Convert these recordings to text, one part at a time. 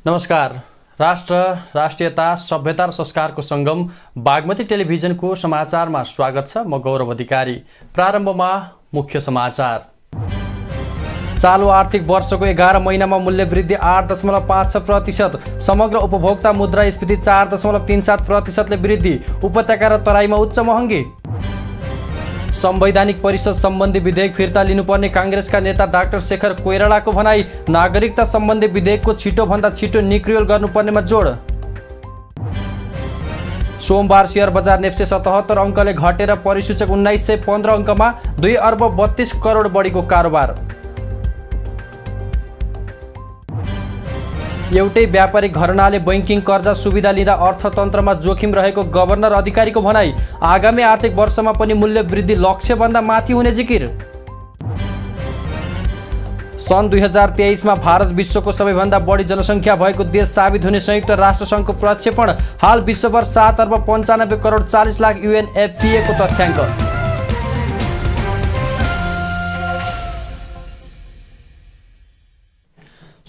नमस्कार। राष्ट्र, राष्ट्रियता, सभ्यता र संस्कारको संगम बागमती टेलिभिजनको समाचारमा स्वागत छ। म गौरव अधिकारी। प्रारम्भमा मुख्य समाचार। चालु आर्थिक वर्षको 11 महिनामा मूल्य वृद्धि 8.56%, समग्र उपभोक्ता मुद्रास्फीति 4.37%ले वृद्धि, उपत्यका र तराईमा उच्च महँगी। संवैधानिक परिषद सम्बन्धी विधेयक फिर्ता लिनुपर्ने कांग्रेसका नेता डाक्टर शेखर कोइरालाको भनाई, नागरिकता सम्बन्धी विधेयकको छिटोभन्दा छिटो निक्रियोल गर्नुपर्नेमा जोड। सोमबार शेयर बजार नेप्से 77 अङ्कले घटेर परिसूचक 1915 अङ्कमा 2 अर्ब 32 करोड बढीको कारोबार। एउटै व्यापारिक घरनाले बैंकिङ कर्जा सुविधा लिँदा अर्थतन्त्रमा जोखिम रहेको गभर्नर अधिकारीको भनाई, आगामी आर्थिक वर्षमा पनि मूल्य वृद्धि लक्ष्यभन्दा माथि हुने जिकिर। सन् 2023 मा भारत विश्वको सबैभन्दा बढी जनसङ्ख्या भएको देश साबित हुने संयुक्त राष्ट्रसङ्घको प्रक्षेपण, हाल विश्वभर 7 अर्ब 95 करोड 40 लाख UNFPA को तथ्याङ्क।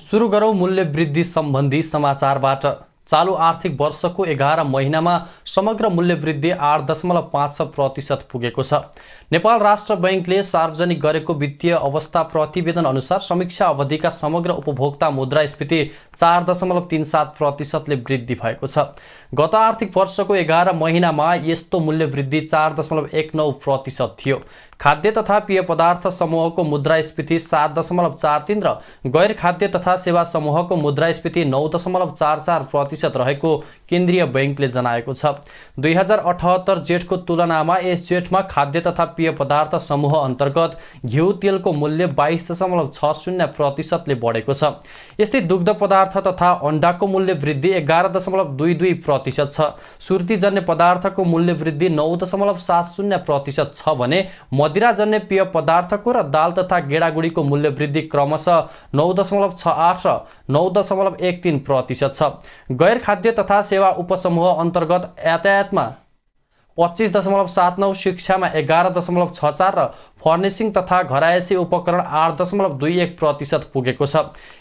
सुरु गरौँ मूल्य वृद्धि सम्बन्धी समाचारबाट। चालु आर्थिक वर्षको 11 महिनामा समग्र मूल्य वृद्धि 8.5% पुगेको छ। नेपाल राष्ट्र बैंकले सार्वजनिक गरेको वित्तीय अवस्था प्रतिवेदन अनुसार समीक्षा अवधिका समग्र उपभोक्ता मुद्रास्फीति 4.37%ले वृद्धि भएको छ। गत आर्थिक वर्षको 11 महिनामा यस्तो मूल्य वृद्धि 4.19% थियो। खाद्य तथा पेय पदार्थ समूहको मुद्रास्फीति 7.43 र गैर खाद्य तथा सेवा समूहको मुद्रास्फीति 9.44% रहेको केन्द्रीय बैंकले जनाएको छ। 2078 जेठको तुलनामा यस जेठमा खाद्य तथा पेय पदार्थ समूह अन्तर्गत घिउ तेलको मूल्य 22.60% ले बढेको छ। यस्तै दुग्ध पदार्थ तथा अण्डाको मूल्य वृद्धि 11.22% छ। सुर्तीजन्य पदार्थको मूल्य वृद्धि 9.70% छ भने मदिराजन्य पेय पदार्थको र दाल तथा गेडागुडीको मूल्य वृद्धि क्रमशः 9.68 र 9.13% छ। गैर खाद्य तथा सेवा उपसमूह अन्तर्गत यातायातमा 25.79, शिक्षामा 11.64 र फर्निसिङ तथा घरायसी उपकरण 8.21% पुगेको छ।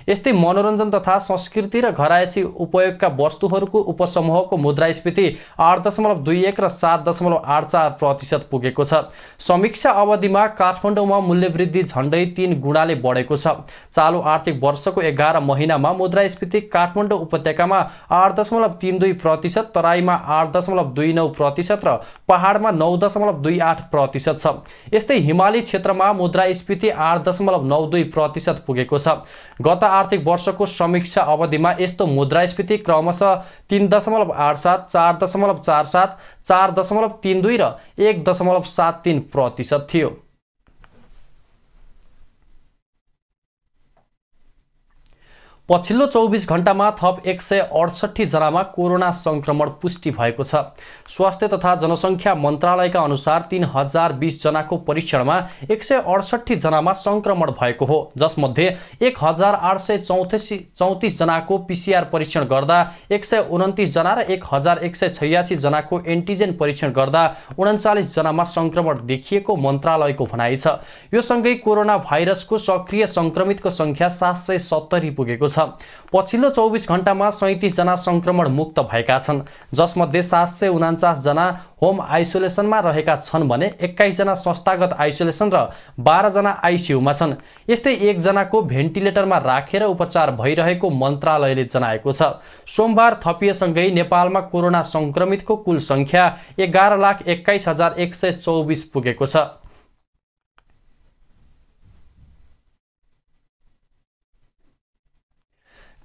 यस्तै मनोरञ्जन तथा संस्कृति र घरायसी उपयोगका वस्तुहरूको उपसमूहको मुद्रास्फीति 8.21 र 7.84% पुगेको छ। समीक्षा अवधिमा काठमाडौँमा मूल्य वृद्धि झण्डै 3 गुणाले बढेको छ। चालु आर्थिक वर्षको 11 महिनामा मुद्रास्फीति काठमाडौँ उपत्यकामा 8.32%, तराईमा 8.29% र पहाडमा 9.28% छ। यस्तै हिमाली क्षेत्रमा मुद्रास्फीति 8.92% पुगेको छ। गत आर्थिक वर्षको समीक्षा अवधिमा यस्तो मुद्रास्फीति क्रमशः 3.87, 4.47, 4.32 र 1.73% थियो। पछिल्लो 24 घण्टामा थप 168 जनामा कोरोना संक्रमण पुष्टि भएको छ। स्वास्थ्य तथा जनसङ्ख्या मन्त्रालयका अनुसार 3020 जनाको परीक्षणमा 168 जनामा संक्रमण भएको हो, जसमध्ये 1834 जनाको PCR परीक्षण गर्दा 129 जना र 1186 जनाको एन्टिजेन परीक्षण गर्दा 39 जनामा संक्रमण देखिएको मन्त्रालयको भनाइ छ। यो सँगै कोरोना भाइरसको सक्रिय संक्रमितको संख्या 770 पुगेको छ। पछिल्लो 24 घण्टामा 37 जना संक्रमण मुक्त भएका छन्, जसमध्ये 749 जना होम आइसोलेसनमा रहेका छन् भने 21 जना संस्थागत आइसोलेसन र 12 जना आइसियुमा छन्। यस्तै 1 जनाको भेन्टिलेटरमा राखेर उपचार भइरहेको मन्त्रालयले जनाएको छ। सोमबार थपिएसँगै नेपालमा कोरोना संक्रमितको कुल संख्या 11,21,124 पुगेको छ।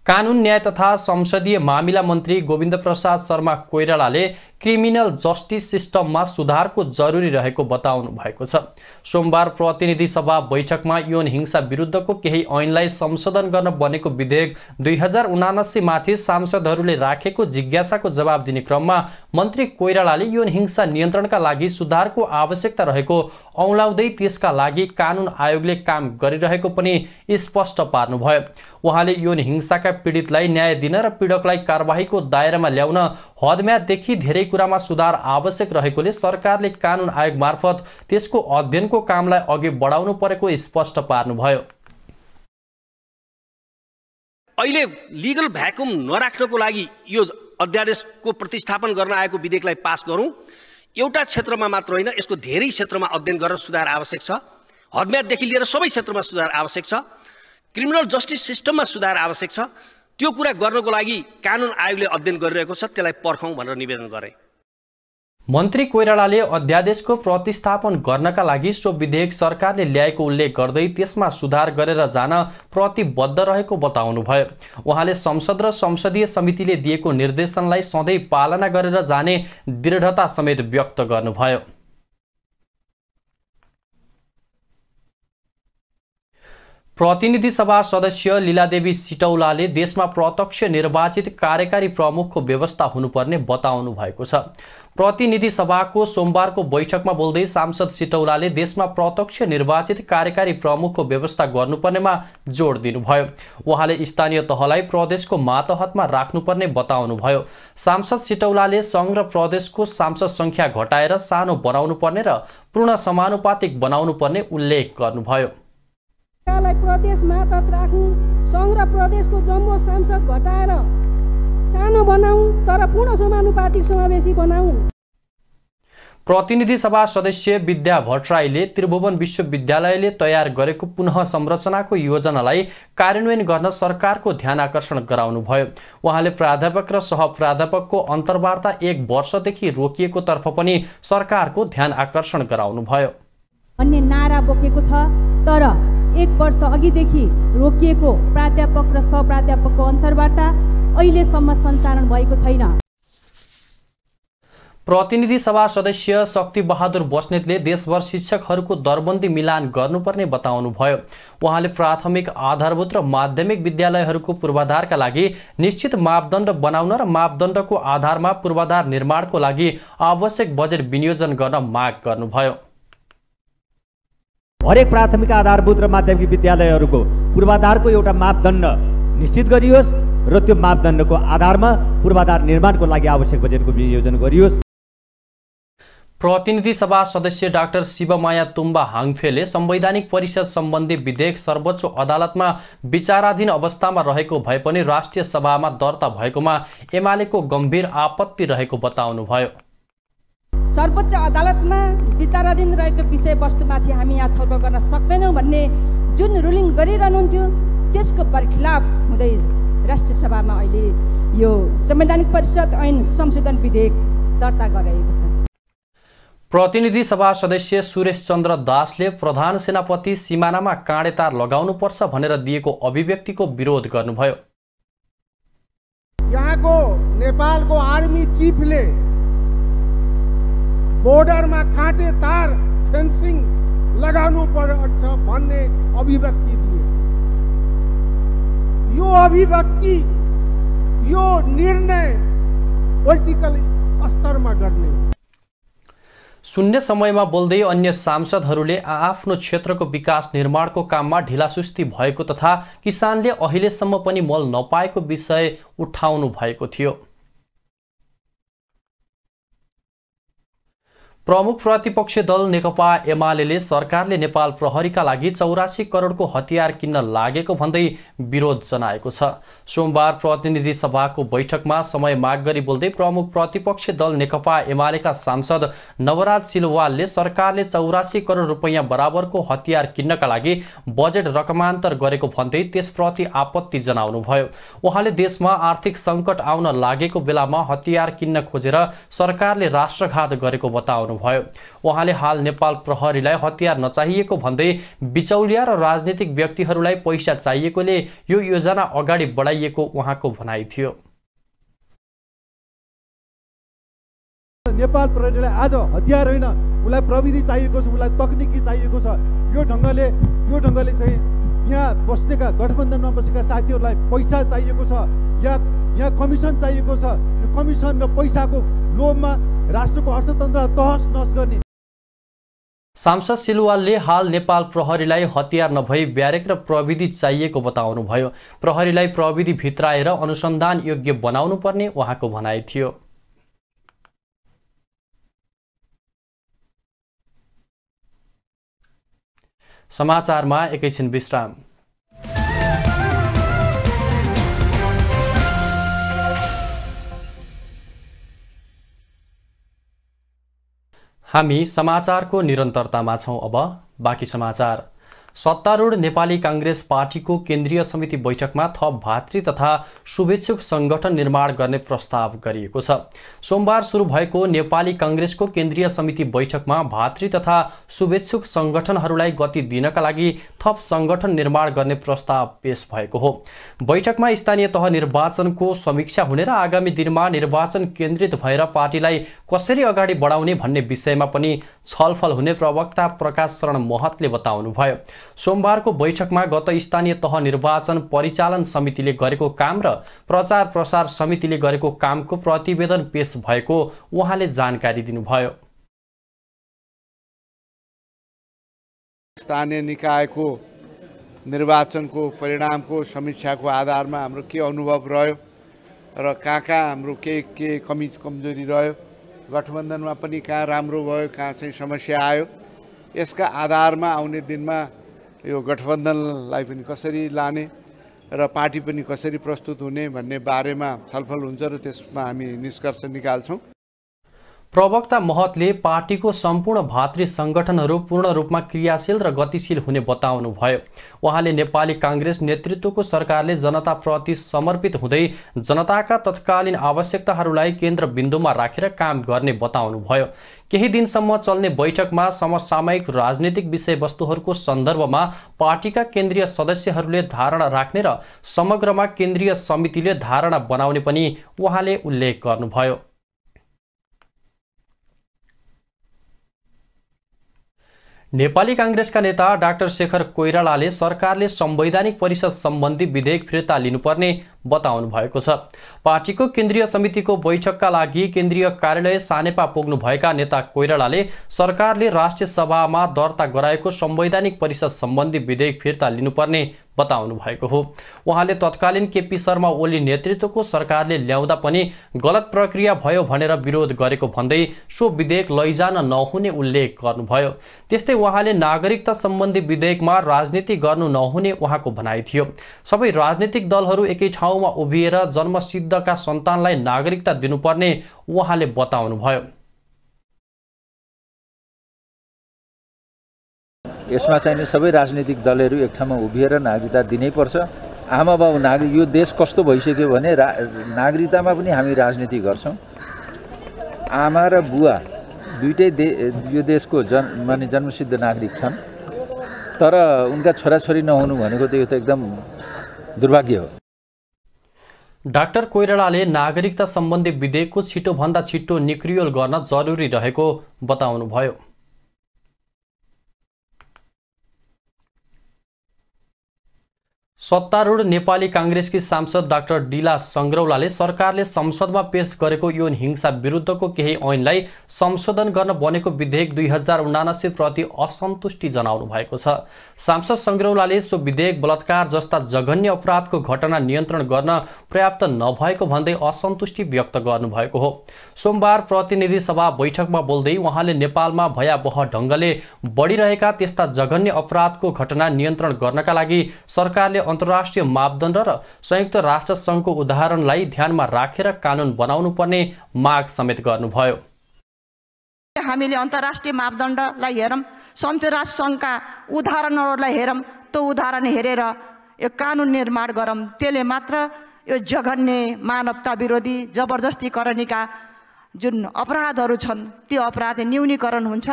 कानुन न्याय तथा संसदीय मामिला मन्त्री गोविन्द प्रसाद शर्मा कोइरालाले क्रिमिनल जस्टिस सिस्टममा सुधारको जरुरी रहेको बताउनु भएको छ। सोमबार प्रतिनिधि सभा बैठकमा यौन हिंसा विरुद्धको केही ऐनलाई संशोधन गर्न बनेको विधेयक 2079 माथि सांसदहरूले राखेको जिज्ञासाको जवाब दिने क्रममा मन्त्री कोइरालाले यौन हिंसा नियन्त्रणका लागि सुधारको आवश्यकता रहेको औँलाउँदै त्यसका लागि कानुन आयोगले काम गरिरहेको पनि स्पष्ट पार्नुभयो। उहाँले यौन हिंसाका पीडितलाई न्याय दिन र पीडकलाई कारबाहीको दायरामा ल्याउन हदम्याददेखि धेरै कुरामा सुधार आवश्यक रहेकोले सरकारले कानुन आयोग मार्फत त्यसको अध्ययनको कामलाई अघि बढाउनु परेको स्पष्ट पार्नुभयो। अहिले लिगल भ्याकुम नराख्नको लागि यो अध्यादेशको प्रतिस्थापन गर्न आएको विधेयकलाई पास गरौँ। एउटा क्षेत्रमा मात्र होइन, यसको धेरै क्षेत्रमा अध्ययन गरेर सुधार आवश्यक छ। हदम्याददेखि लिएर सबै क्षेत्रमा सुधार आवश्यक छ। क्रिमिनल जस्टिस सिस्टममा सुधार आवश्यक छ। त्यो कुरा गर्नको लागि कानुन आयोगले अध्ययन गरिरहेको छ, त्यसलाई पर्खौँ भनेर निवेदन गरे। मन्त्री कोइरालाले अध्यादेशको प्रतिस्थापन गर्नका लागि सो विधेयक सरकारले ल्याएको उल्लेख गर्दै त्यसमा सुधार गरेर जान प्रतिबद्ध रहेको बताउनुभयो। उहाँले संसद र संसदीय समितिले दिएको निर्देशनलाई सधैँ पालना गरेर जाने दृढता समेत व्यक्त गर्नुभयो। प्रतिनिधि सभा सदस्य लीलादेवी सिटौलाले देशमा प्रत्यक्ष निर्वाचित कार्यकारी प्रमुखको व्यवस्था हुनुपर्ने बताउनु भएको छ। प्रतिनिधि सभाको सोमबारको बैठकमा बोल्दै सांसद सिटौलाले देशमा प्रत्यक्ष निर्वाचित कार्यकारी प्रमुखको व्यवस्था गर्नुपर्नेमा जोड दिनुभयो। उहाँले स्थानीय तहलाई प्रदेशको मातहतमा राख्नुपर्ने बताउनुभयो। सांसद सिटौलाले सङ्घ र प्रदेशको सांसद संख्या घटाएर सानो बनाउनु पर्ने र पूर्ण समानुपातिक बनाउनु पर्ने उल्लेख गर्नुभयो। प्रदेश मातहत राखौँ, सङ्घ र प्रदेशको जम्मो सांसद घटाएर सानो बनाऊ, तर पूर्ण समानुपातिक समावेशी बनाऊ। प्रतिनिधि सभा सदस्य विद्या भट्टराईले त्रिभुवन विश्वविद्यालयले तयार गरेको पुनः संरचनाको योजनालाई कार्यान्वयन गर्न सरकारको ध्यान आकर्षण गराउनुभयो। उहाँले प्राध्यापक र सहप्राध्यापकको अन्तर्वार्ता 1 वर्षदेखि रोकिएको तर्फ पनि सरकारको ध्यान आकर्षण गराउनुभयो। अन्य नारा बोकेको छ, तर 1 वर्ष अघिदेखि रोकिएको प्राध्यापक र सहप्राध्यापकको अन्तर्वार्ता अहिलेसम्म सञ्चालन भएको छैन। प्रतिनिधि सभा सदस्य शक्ति बहादुर बस्नेतले देशभर शिक्षकहरूको दरबन्दी मिलान गर्नुपर्ने बताउनुभयो। उहाँले प्राथमिक, आधारभूत र माध्यमिक विद्यालयहरूको पूर्वाधारका लागि निश्चित मापदण्ड बनाउन र मापदण्डको आधारमा पूर्वाधार निर्माणको लागि आवश्यक बजेट विनियोजन गर्न माग गर्नुभयो। हरेक प्राथमिक, आधारभूत र माध्यमिक विद्यालयहरूको पूर्वाधारको एउटा मापदण्ड निश्चित गरियोस् र त्यो मापदण्डको आधारमा पूर्वाधार निर्माणको लागि आवश्यक बजेटको विनियोजन गरियोस्। प्रतिनिधि सभा सदस्य डाक्टर शिवमाया तुम्बा हाङफेले संवैधानिक परिषद सम्बन्धी विधेयक सर्वोच्च अदालतमा विचाराधीन अवस्थामा रहेको भए पनि राष्ट्रिय सभामा दर्ता भएकोमा एमालेको गम्भीर आपत्ति रहेको बताउनुभयो। सर्वोच्च अदालतमा विचाराधीन रहेको विषयवस्तुमाथि हामी यहाँ छलफल गर्न सक्दैनौँ भन्ने जुन रुलिङ गरिरहनुहुन्थ्यो, त्यसको बरखिलाफ हुँदै राष्ट्रिय सभामा अहिले यो संवैधानिक परिषद ऐन संशोधन विधेयक दर्ता गरिएको छ। प्रतिनिधि सभा सदस्य सुरेश चन्द्र दासले प्रधान सेनापति सिमानामा काँडेतार लगाउनुपर्छ भनेर दिएको अभिव्यक्तिको विरोध गर्नुभयो। यहाँको नेपालको आर्मी चिफले बोर्डरमा काँटे तार फेन्सिङ लगाउनु पर्छ भन्ने अभिव्यक्ति दिए। यो अभिव्यक्ति, यो निर्णय पोलिटिकल स्तरमा गर्ने। शून्य समयमा बोल्दै अन्य सांसदहरूले आफ्नो क्षेत्रको विकास निर्माणको काममा ढिलासुस्ती भएको तथा किसानले अहिलेसम्म पनि मल नपाएको विषय उठाउनु भएको थियो। प्रमुख प्रतिपक्षी दल नेकपा एमाले सरकारले नेपाल प्रहरीका लागि 84 करोडको हतियार किन्न लागेको भन्दै विरोध जनाएको छ। सोमबार प्रतिनिधि सभाको बैठकमा समय माग गरी बोल्दै प्रमुख प्रतिपक्षी दल नेकपा एमालेका सांसद नवराज सिलवालले सरकारले 84 करोड रुपैयाँ बराबरको हतियार किन्नका लागि बजेट रकमान्तर गरेको भन्दै त्यसप्रति आपत्ति जनाउनुभयो। उहाँले देशमा आर्थिक सङ्कट आउन लागेको बेलामा हतियार किन्न खोजेर सरकारले राष्ट्रघात गरेको बताउनु भयो। उहाँले हाल नेपाल प्रहरीलाई हतियार नचाहिएको भन्दै बिचौलिया र राजनीतिक व्यक्तिहरूलाई पैसा चाहिएकोले यो योजना अगाडि बढाइएको उहाँको भनाइ थियो। नेपाल प्रहरीलाई आज हतियार होइन, उसलाई प्रविधि चाहिएको छ, उसलाई तकनिकी चाहिएको छ। यो ढङ्गले चाहिँ यहाँ बस्नेका गठबन्धनमा बसेका साथीहरूलाई पैसा चाहिएको छ, यहाँ कमिसन चाहिएको छ। यो कमिसन र पैसाको लोभमा राष्ट्रको अर्थतन्त्र तहस नहस गर्ने। सांसद सिलवालले हाल नेपाल प्रहरीलाई हतियार नभई ब्यारेक र प्रविधि चाहिएको बताउनुभयो। प्रहरीलाई प्रविधि भित्राएर अनुसन्धान योग्य बनाउनु पर्ने उहाँको भनाइ थियो। समाचारमा एकैछिन विश्राम। हामी समाचारको निरन्तरतामा छौं। अब बाँकी समाचार। सत्तारूढ नेपाली कांग्रेस पार्टीको केन्द्रीय समिति बैठकमा थप भातृ तथा शुभेच्छुक संगठन निर्माण गर्ने प्रस्ताव गरिएको छ। सोमबार सुरु भएको नेपाली कांग्रेसको केन्द्रीय समिति बैठकमा भातृ तथा शुभेच्छुक संगठनहरूलाई गति दिनका लागि थप संगठन निर्माण गर्ने प्रस्ताव पेश भएको हो। बैठकमा स्थानीय तह निर्वाचनको समीक्षा हुने र आगामी दिनमा निर्वाचन केन्द्रित भएर पार्टीलाई कसरी अगाडि बढाउने भन्ने विषयमा पनि छलफल हुने प्रवक्ता प्रकाश शरण महतले बताउनुभयो। सोमबारको बैठकमा गत स्थानीय तह निर्वाचन परिचालन समितिले गरेको काम र प्रचार प्रसार समितिले गरेको कामको प्रतिवेदन पेश भएको उहाँले जानकारी दिनुभयो। स्थानीय निकायको निर्वाचनको परिणामको समीक्षाको आधारमा हाम्रो के अनुभव रह्यो र कहाँ हाम्रो के कमी कमजोरी रह्यो, गठबन्धनमा पनि कहाँ राम्रो भयो, कहाँ चाहिँ समस्या आयो, यसका आधारमा आउने दिनमा यो गठबन्धनलाई पनि कसरी लाने र पार्टी पनि कसरी प्रस्तुत हुने भन्ने बारेमा छलफल हुन्छ र त्यसमा हामी निष्कर्ष निकाल्छौँ। प्रवक्ता महतले पार्टीको सम्पूर्ण भातृ संगठनहरू पूर्ण रूपमा क्रियाशील र गतिशील हुने बताउनुभयो। उहाँले नेपाली कांग्रेस नेतृत्वको सरकारले जनताप्रति समर्पित हुँदै जनताका तत्कालीन आवश्यकताहरूलाई केन्द्रबिन्दुमा राखेर काम गर्ने बताउनुभयो। केही दिनसम्म चल्ने बैठकमा समसामयिक राजनीतिक विषयवस्तुहरूको सन्दर्भमा पार्टीका केन्द्रीय सदस्यहरूले धारणा राख्ने र समग्रमा केन्द्रीय समितिले धारणा बनाउने पनि उहाँले उल्लेख गर्नुभयो। नेपाली कांग्रेसका नेता डाक्टर शेखर कोइरालाले सरकारले संवैधानिक परिषद सम्बन्धी विधेयक फिर्ता लिनुपर्ने बताउनु भएको छ। पार्टीको केन्द्रीय समितिको बैठकका लागि केन्द्रीय कार्यालय सानेपा पुग्नु भएका नेता कोइरालाले सरकारले राष्ट्रिय सभामा दर्ता गराएको संवैधानिक परिषद सम्बन्धी विधेयक फिर्ता लिनुपर्ने बताउनु भएको हो। उहाँले तत्कालीन केपी शर्मा ओली नेतृत्वको सरकारले ल्याउँदा पनि गलत प्रक्रिया भयो भनेर विरोध गरेको भन्दै सो विधेयक लैजान नहुने उल्लेख गर्नुभयो। त्यस्तै उहाँले नागरिकता सम्बन्धी विधेयकमा राजनीति गर्नु नहुने उहाँको भनाइ थियो। सबै राजनीतिक दलहरू एकै ठाउँमा उभिएर जन्मसिद्धका सन्तानलाई नागरिकता दिनुपर्ने उहाँले बताउनुभयो। यसमा चाहिँ सबै राजनीतिक दलहरू एक ठाउँमा उभिएर नागरिकता दिनैपर्छ। आमा बाबु नागरिक यो देश कस्तो भइसक्यो भने नागरिकतामा पनि हामी राजनीति गर्छौँ। आमा र बुवा दुईटै यो देशको जन्मसिद्ध नागरिक छन्, तर उनका छोराछोरी नहुनु भनेको त यो त एकदम दुर्भाग्य हो। डाक्टर कोइरालाले नागरिकता सम्बन्धी विधेयकको छिटोभन्दा छिटो निक्रियोल गर्न जरुरी रहेको बताउनुभयो। सत्तारूढ नेपाली कांग्रेसकी सांसद डाक्टर डिला संग्रौलाले सरकारले संसदमा पेश गरेको यौन हिंसा विरुद्धको केही ऐनलाई संशोधन गर्न बनेको विधेयक 2079 प्रति असन्तुष्टि जनाउनु भएको छ। सांसद संग्रौलाले सो विधेयक बलात्कार जस्ता जघन्य अपराधको घटना नियन्त्रण गर्न पर्याप्त नभएको भन्दै असन्तुष्टि व्यक्त गर्नुभएको हो। सोमबार प्रतिनिधि सभा बैठकमा बोल्दै उहाँले नेपालमा भयावह ढङ्गले बढिरहेका त्यस्ता जघन्य अपराधको घटना नियन्त्रण गर्नका लागि सरकारले अन्तर्राष्ट्रिय मापदण्ड र संयुक्त राष्ट्र संघको उदाहरणलाई ध्यानमा राखेर कानुन बनाउनु पर्ने माग समेत गर्नुभयो। हामीले अन्तर्राष्ट्रिय मापदण्डलाई हेरौँ, संयुक्त राष्ट्र संघका उदाहरणहरूलाई हेरौँ, त्यो उदाहरण हेरेर यो कानुन निर्माण गरौँ। त्यसले मात्र यो जघन्य मानवता विरोधी जबरजस्तीकरणका जुन अपराधहरू छन् त्यो अपराध न्यूनीकरण हुन्छ।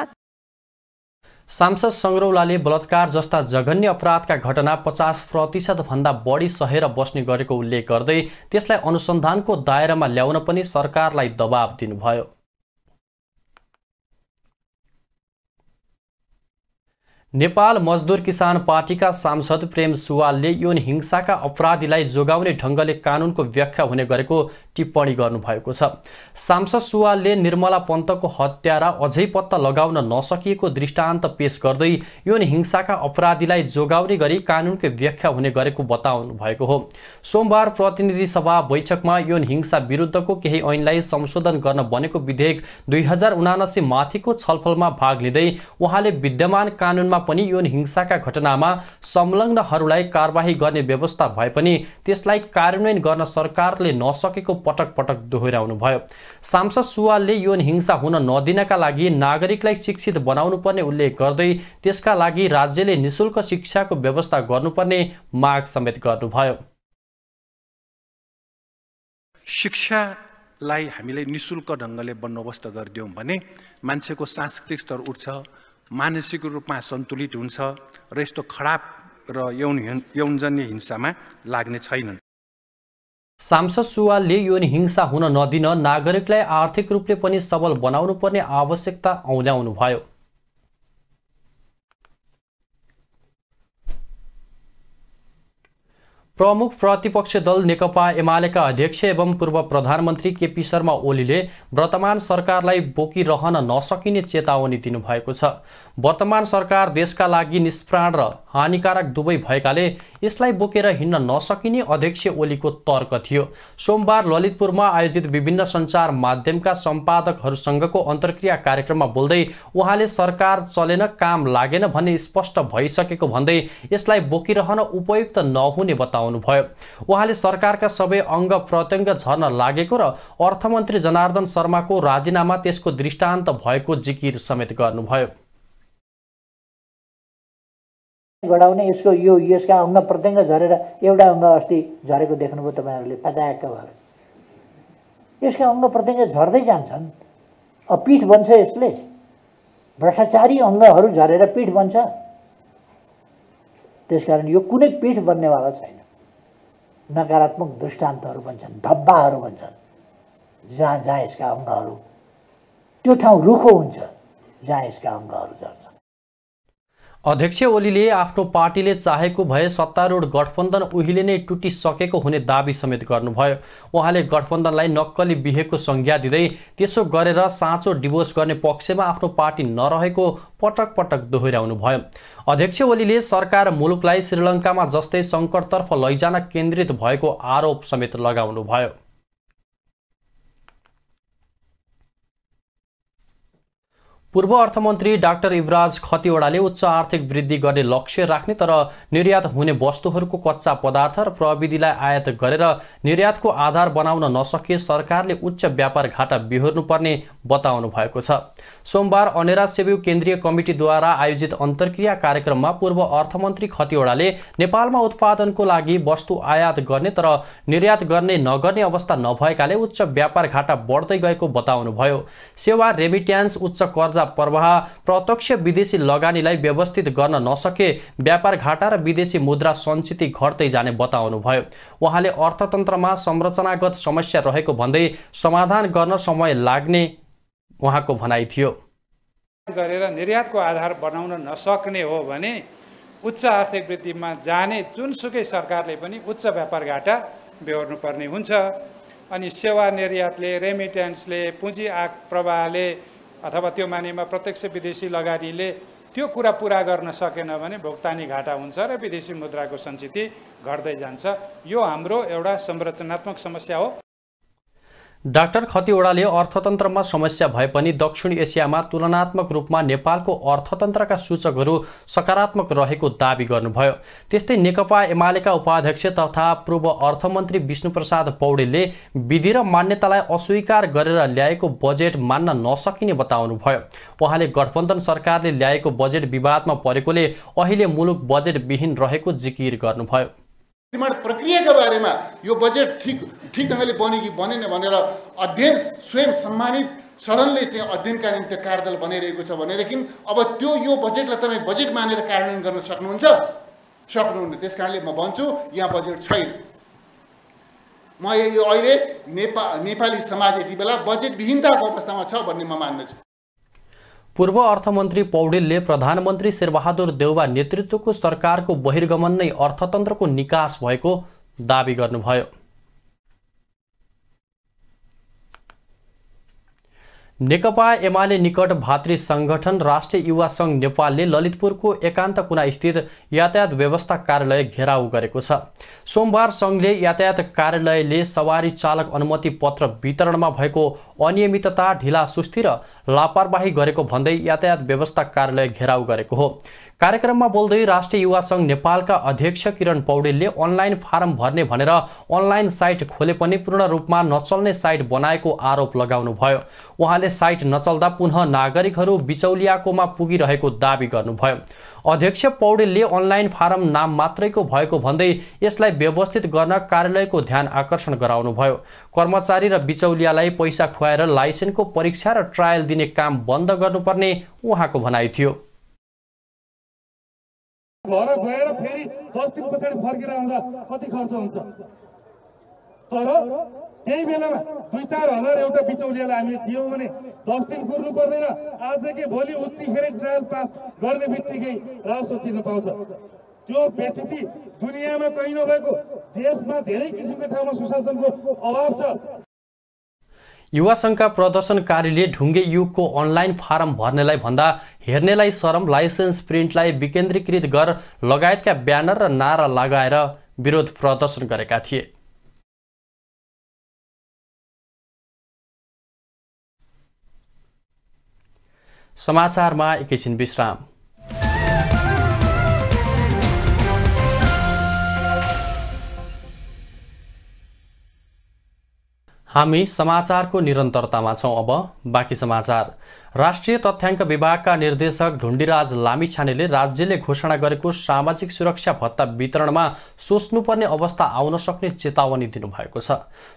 सांसद संग्रौलाले बलात्कार जस्ता जघन्य अपराधका घटना 50% भन्दा बढी सहेर बस्ने गरेको उल्लेख गर्दै त्यसलाई अनुसन्धानको दायरामा ल्याउन पनि सरकारलाई दबाब दिनुभयो। नेपाल मजदुर किसान पार्टीका सांसद प्रेम सुवालले यौन हिंसाका अपराधीलाई जोगाउने ढङ्गले कानुनको व्याख्या हुने गरेको टिप्पणी गर्नुभएको छ। सांसद सुवालले निर्मला पन्तको हत्यारा अझै पत्ता लगाउन नसकिएको दृष्टान्त पेश गर्दै यौन हिंसाका अपराधीलाई जोगाउने गरी कानुनको व्याख्या हुने गरेको बताउनु भएको हो। सोमबार प्रतिनिधि सभा बैठकमा यौन हिंसा विरुद्धको केही ऐनलाई संशोधन गर्न बनेको विधेयक 2079 माथिको छलफलमा भाग लिँदै उहाँले विद्यमान कानुनमा पनि यौन हिंसाका घटनामा संलग्नहरूलाई कारबाही गर्ने व्यवस्था भए पनि त्यसलाई कार्यान्वयन गर्न सरकारले नसकेको पटक पटक दोहोर्याउनुभयो। सांसद सुवालले यौन हिंसा हुन नदिनका लागि नागरिकलाई शिक्षित बनाउनु पर्ने उल्लेख गर्दै त्यसका लागि राज्यले निशुल्क शिक्षाको व्यवस्था गर्नुपर्ने माग समेत गर्नुभयो। शिक्षालाई हामीले निशुल्क ढङ्गले बन्दोबस्त गरिदियौँ भने मान्छेको सांस्कृतिक स्तर उठ्छ, मानसिक रूपमा सन्तुलित हुन्छ र यस्तो खराब र यौनजन्य हिंसामा लाग्ने छैनन्। सांसद सुवालले यौन हिंसा हुन नदिन नागरिकलाई आर्थिक रूपले पनि सबल बनाउनु पर्ने आवश्यकता औल्याउनुभयो। प्रमुख प्रतिपक्ष दल नेकपा एमालेका अध्यक्ष एवं पूर्व प्रधानमन्त्री केपी शर्मा ओलीले वर्तमान सरकारलाई बोकिरहन नसकिने चेतावनी दिनुभएको छ। वर्तमान सरकार देशका लागि निष्प्राण र हानिकारक दुवै भएकाले यसलाई बोकेर हिँड्न नसकिने अध्यक्ष ओलीको तर्क थियो। सोमबार ललितपुरमा आयोजित विभिन्न सञ्चार माध्यमका सम्पादकहरूसँगको अन्तर्क्रिया कार्यक्रममा बोल्दै उहाँले सरकार चलेन काम लागेन भन्ने स्पष्ट भइसकेको भन्दै यसलाई बोकिरहन उपयुक्त नहुने बताउनुभयो। उहाँले सरकारका सबै अङ्ग प्रत्यङ्ग झर्न लागेको र अर्थमन्त्री जनार्दन शर्माको राजीनामा त्यसको दृष्टान्त भएको जिकिर समेत गर्नुभयो। गडाउने यसका अङ्ग प्रत्यङ्ग झरेर एउटा अङ्ग अस्ति झरेको देख्नुभयो तपाईँहरूले पटाक्क भएर। यसका अङ्ग प्रत्यङ्ग झर्दै जान्छन्, पीठ बन्छ यसले। भ्रष्टाचारी अङ्गहरू झरेर पीठ बन्छ। त्यसकारण यो कुनै पीठ बन्नेवाला छैन। नकारात्मक दृष्टान्तहरू बन्छन्, धब्बाहरू बन्छन्। जहाँ जहाँ यसका अङ्गहरू, त्यो ठाउँ रुखो हुन्छ जहाँ यसका अङ्गहरू झर्छन्। अध्यक्ष ओलीले आफ्नो पार्टीले चाहेको भए सत्तारूढ गठबन्धन उहिले नै टुटिसकेको हुने दाबी समेत गर्नुभयो। उहाँले गठबन्धनलाई नक्कली बिहेको संज्ञा दिँदै त्यसो गरेर साँचो डिभोर्स गर्ने पक्षमा आफ्नो पार्टी नरहेको पटक पटक दोहोर्याउनुभयो। अध्यक्ष ओलीले सरकार मुलुकलाई श्रीलङ्कामा जस्तै सङ्कटतर्फ लैजान केन्द्रित भएको आरोप समेत लगाउनुभयो। पूर्व अर्थमन्त्री डाक्टर युवराज खतिवडाले उच्च आर्थिक वृद्धि गर्ने लक्ष्य राख्ने तर निर्यात हुने वस्तुहरूको कच्चा पदार्थ र प्रविधिलाई आयात गरेर निर्यातको आधार बनाउन नसके सरकारले उच्च व्यापार घाटा बिहोर्नुपर्ने बताउनु भएको छ। सोमबार अनेरा सेब्यू केन्द्रीय कमिटीद्वारा आयोजित अन्तर्क्रिया कार्यक्रममा पूर्व अर्थमन्त्री खतिवडाले नेपालमा उत्पादनको लागि वस्तु आयात गर्ने तर निर्यात गर्ने नगर्ने अवस्था नभएकाले उच्च व्यापार घाटा बढ्दै गएको बताउनुभयो। सेवा, रेमिट्यान्स, उच्च कर्जा प्रवाह, प्रत्यक्ष विदेशी लगानीलाई व्यवस्थित गर्न नसके व्यापार घाटा र विदेशी मुद्रा सञ्चित घट्दै जाने बताउनुभयो। उहाँले अर्थतन्त्रमा संरचनागत समस्या रहेको भन्दै समाधान गर्न समय लाग्ने उहाँको भनाइ थियो। गरेर निर्यातको आधार बनाउन नसक्ने हो भने उच्च आर्थिक वृद्धिमा जाने जुनसुकै सरकारले पनि उच्च व्यापार घाटा बेहोर्नुपर्ने हुन्छ। अनि सेवा निर्यातले, रेमिट्यान्सले, पुँजी प्रवाहले अथवा त्यो मानेमा प्रत्यक्ष विदेशी लगानीले त्यो कुरा पुरा गर्न सकेन भने भुक्तानी घाटा हुन्छ र विदेशी मुद्राको सञ्चिति घट्दै जान्छ। यो हाम्रो एउटा संरचनात्मक समस्या हो। डाक्टर खतिवडाले अर्थतन्त्रमा समस्या भए पनि दक्षिण एसियामा तुलनात्मक रूपमा नेपालको अर्थतन्त्रका सूचकहरू सकारात्मक रहेको दाबी गर्नुभयो। त्यस्तै नेकपा एमालेका उपाध्यक्ष तथा पूर्व अर्थमन्त्री विष्णुप्रसाद पौडेलले विधि र मान्यतालाई अस्वीकार गरेर ल्याएको बजेट मान्न नसकिने बताउनुभयो। उहाँले गठबन्धन सरकारले ल्याएको बजेट विवादमा परेकोले अहिले मुलुक बजेटविहीन रहेको जिकिर गर्नुभयो। निर्माण प्रक्रियाका बारेमा यो बजेट ठीक ढङ्गले बन्यो कि बनेन भनेर अध्ययन स्वयं सम्मानित सदनले चाहिँ अध्ययनका निम्ति कार्यदल बनाइरहेको छ भनेदेखि अब यो बजेटलाई तपाईँ बजेट मानेर कार्यान्वयन गर्न सक्नुहुन्छ? सक्नुहुन्न। त्यस कारणले म भन्छु यहाँ बजेट छैन। म यो अहिले नेपाली समाज यति बेला बजेटविहीनताको अवस्थामा छ भन्ने म मान्दछु। पूर्व अर्थमन्त्री पौडेलले प्रधानमन्त्री शेरबहादुर देउवा नेतृत्वको सरकारको बहिर्गमन नै अर्थतन्त्रको निकास भएको दाबी गर्नुभयो। नेकपा एमाले निकट भातृ संगठन राष्ट्रिय युवा सङ्घ नेपालले ललितपुरको एकान्त कुना स्थित यातायात व्यवस्था कार्यालय घेराउ गरेको छ। सोमबार सङ्घले यातायात कार्यालयले सवारी चालक अनुमति पत्र वितरणमा भएको अनियमितता, ढिलासुस्ती र लापरवाही गरेको भन्दै यातायात व्यवस्था कार्यालय घेराउ गरेको हो। कार्यक्रममा बोल्दै राष्ट्रिय युवा संघ नेपालका अध्यक्ष किरण पौडेलले अनलाइन फारम भर्ने भनेर अनलाइन साइट खोले पनि पूर्ण रूपमा नचल्ने साइट बनाएको आरोप लगाउनुभयो। उहाँले साइट नचल्दा पुनः नागरिकहरू बिचौलियाकोमा पुगिरहेको दाबी गर्नुभयो। अध्यक्ष पौडेलले अनलाइन फारम नाम मात्रैको भएको भन्दै यसलाई व्यवस्थित गर्न कार्यालयको ध्यान आकर्षण गराउनुभयो। कर्मचारी र बिचौलियालाई पैसा खुवाएर लाइसेन्सको परीक्षा र ट्रायल दिने काम बन्द गर्नुपर्ने उहाँको भनाइ थियो। घर गएर फेरि 10 दिन पछाडि फर्केर आउँदा कति खर्च हुन्छ, तर त्यही बेलामा 2-4 हजार एउटा बिचौलियालाई हामीले दियौँ भने 10 दिन कुर्नु पर्दैन। आज के भोलि उत्तिखेर ट्रायल पास गर्ने बित्तिकै राजस्व तिर्न पाउँछ। त्यो व्यतिथि दुनियाँमा कहीँ नभएको देशमा धेरै किसिमका ठाउँमा सुशासनको अभाव छ। युवा संघका प्रदर्शनकारीले ढुङ्गे युगको अनलाइन फारम भर्नेलाई भन्दा हेर्नेलाई शरम, लाइसेन्स प्रिन्टलाई विकेन्द्रीकृत गर लगायतका ब्यानर र नारा लगाएर विरोध प्रदर्शन गरेका थिए। समाचारमा एकैछिन विश्राम। हामी समाचारको निरन्तरतामा छौं। अब बाँकी समाचार। राष्ट्रिय तथ्याङ्क विभागका निर्देशक ढुण्डीराज लामिछानेले राज्यले घोषणा गरेको सामाजिक सुरक्षा भत्ता वितरणमा सोच्नुपर्ने अवस्था आउन सक्ने चेतावनी दिनुभएको छ।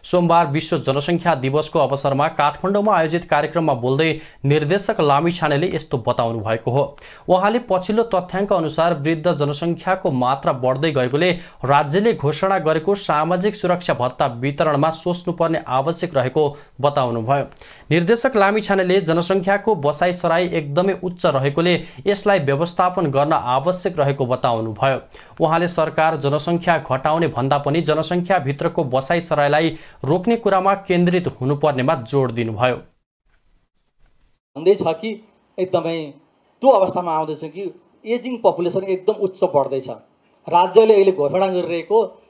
सोमबार विश्व जनसङ्ख्या दिवसको अवसरमा काठमाडौँमा आयोजित कार्यक्रममा बोल्दै निर्देशक लामिछानेले यस्तो बताउनु भएको हो। उहाँले पछिल्लो तथ्याङ्क अनुसार वृद्ध जनसङ्ख्याको मात्रा बढ्दै गएकोले राज्यले घोषणा गरेको सामाजिक सुरक्षा भत्ता वितरणमा सोच्नुपर्ने आवश्यक रहेको बताउनुभयो। निर्देशक लामिछानेले जनसङ्ख्याको बसाइसराई एकदमै उच्च रहेकोले यसलाई व्यवस्थापन गर्न आवश्यक रहेको बताउनुभयो। उहाँले सरकार जनसङ्ख्या घटाउने भन्दा पनि जनसङ्ख्या भित्रको बसाइसराईलाई रोक्ने कुरामा केन्द्रित हुनुपर्नेमा जोड दिनुभयो। भन्दै छ कि एकदमै त्यो अवस्थामा आउँदैछ कि एजिङ पपुलेसन एकदम उच्च बढ्दैछ। राज्यले अहिले घोषणा गरिरहेको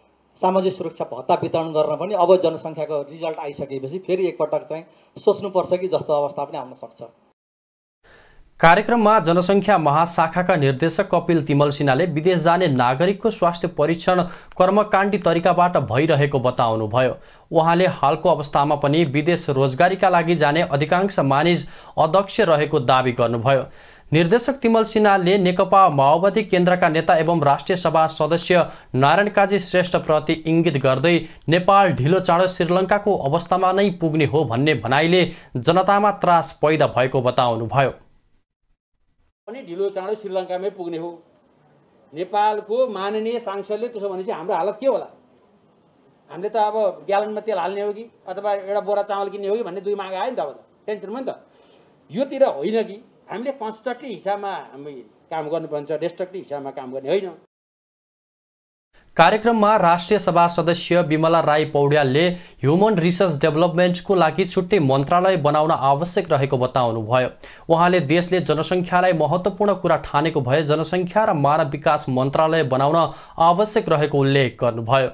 सामाजिक सुरक्षा भत्ता वितरण गर्न पनि अब जनसङ्ख्याको रिजल्ट आइसकेपछि फेरि एकपटक चाहिँ सोच्नुपर्छ कि जस्तो अवस्था पनि आउन सक्छ। कार्यक्रममा जनसङ्ख्या महाशाखाका निर्देशक कपिल तिमल सिन्हाले विदेश जाने नागरिकको स्वास्थ्य परीक्षण कर्मकाण्डी तरिकाबाट भइरहेको बताउनुभयो। उहाँले हालको अवस्थामा पनि विदेश रोजगारीका लागि जाने अधिकांश मानिस अदक्ष रहेको दावी गर्नुभयो। निर्देशक तिमल सिन्हाले नेकपा माओवादी केन्द्रका नेता एवं राष्ट्रिय सभा सदस्य नारायण काजी श्रेष्ठप्रति इङ्गित गर्दै नेपाल ढिलो चाँडो श्रीलङ्काको अवस्थामा नै पुग्ने हो भन्ने भनाइले जनतामा त्रास पैदा भएको बताउनुभयो। पनि ढिलो चाँडो श्रीलङ्कामै पुग्ने हो। नेपालको माननीय सांसदले त्यसो भनेपछि हाम्रो हालत के होला? हामीले त अब ग्यालनमा तेल हाल्ने हो कि अथवा एउटा बोरा चामल किन्ने हो कि भन्ने दुई माग आयो नि त। अब त टेन्सनमा नि त योतिर होइन कि हामीले कन्स्ट्रक्टिभ हिसाबमा काम गर्नुपर्छ, डिस्ट्रक्टिभ हिसाबमा काम गर्ने होइन। कार्यक्रममा राष्ट्रिय सभा सदस्य विमला राई पौड्यालले ह्युमन रिसर्च डेभलपमेन्टको लागि छुट्टै मन्त्रालय बनाउन आवश्यक रहेको बताउनुभयो। उहाँले देशले जनसङ्ख्यालाई महत्त्वपूर्ण कुरा ठानेको भए जनसङ्ख्या र मानव विकास मन्त्रालय बनाउन आवश्यक रहेको उल्लेख गर्नुभयो।